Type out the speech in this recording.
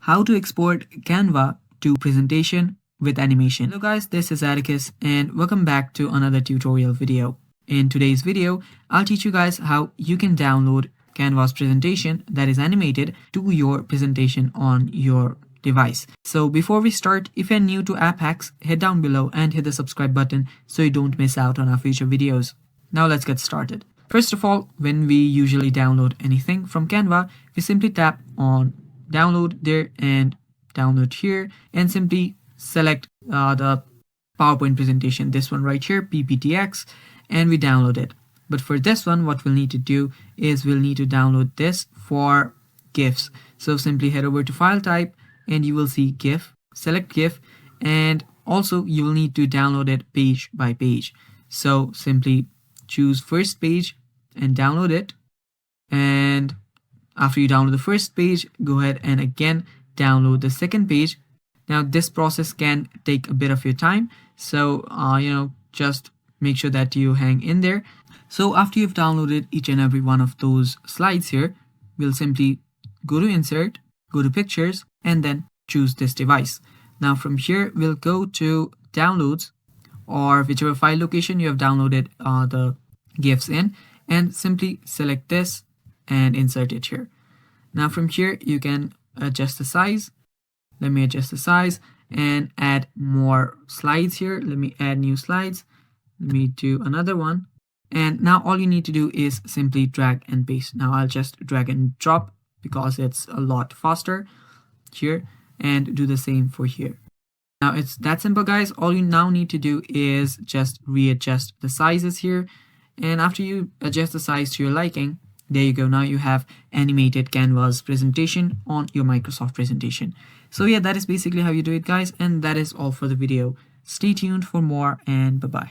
how to export Canva to presentation with animation. Hello guys, this is Atticus and welcome back to another tutorial video. In today's video, I'll teach you guys how you can download Canva's presentation that is animated to your presentation on your device. So before we start, if you're new to App Hacks, head down below and hit the subscribe button so you don't miss out on our future videos. Now let's get started. First of all, when we usually download anything from Canva, we simply tap on download there and download here and simply select the PowerPoint presentation, this one right here, PPTX, and we download it. But for this one, what we'll need to do is we'll need to download this for GIFs. So simply head over to file type and you will see GIF, select GIF, and also you will need to download it page by page. So simply choose first page and download it, and after you download the first page, go ahead and again download the second page. Now this process can take a bit of your time, so just make sure that you hang in there. So after you've downloaded each and every one of those slides here, we'll simply go to insert, go to pictures, and then choose this device. Now from here we'll go to downloads or whichever file location you have downloaded the GIFs in, and simply select this and insert it here. Now from here you can adjust the size. Let me adjust the size and add more slides here. Let me add new slides. Let me do another one. And now all you need to do is simply drag and paste. Now I'll just drag and drop because it's a lot faster here, and do the same for here. Now it's that simple, guys. All you now need to do is just readjust the sizes here, and after you adjust the size to your liking, there you go. Now you have animated Canva's presentation on your Microsoft presentation. So yeah, that is basically how you do it, guys, and that is all for the video. Stay tuned for more, and bye bye.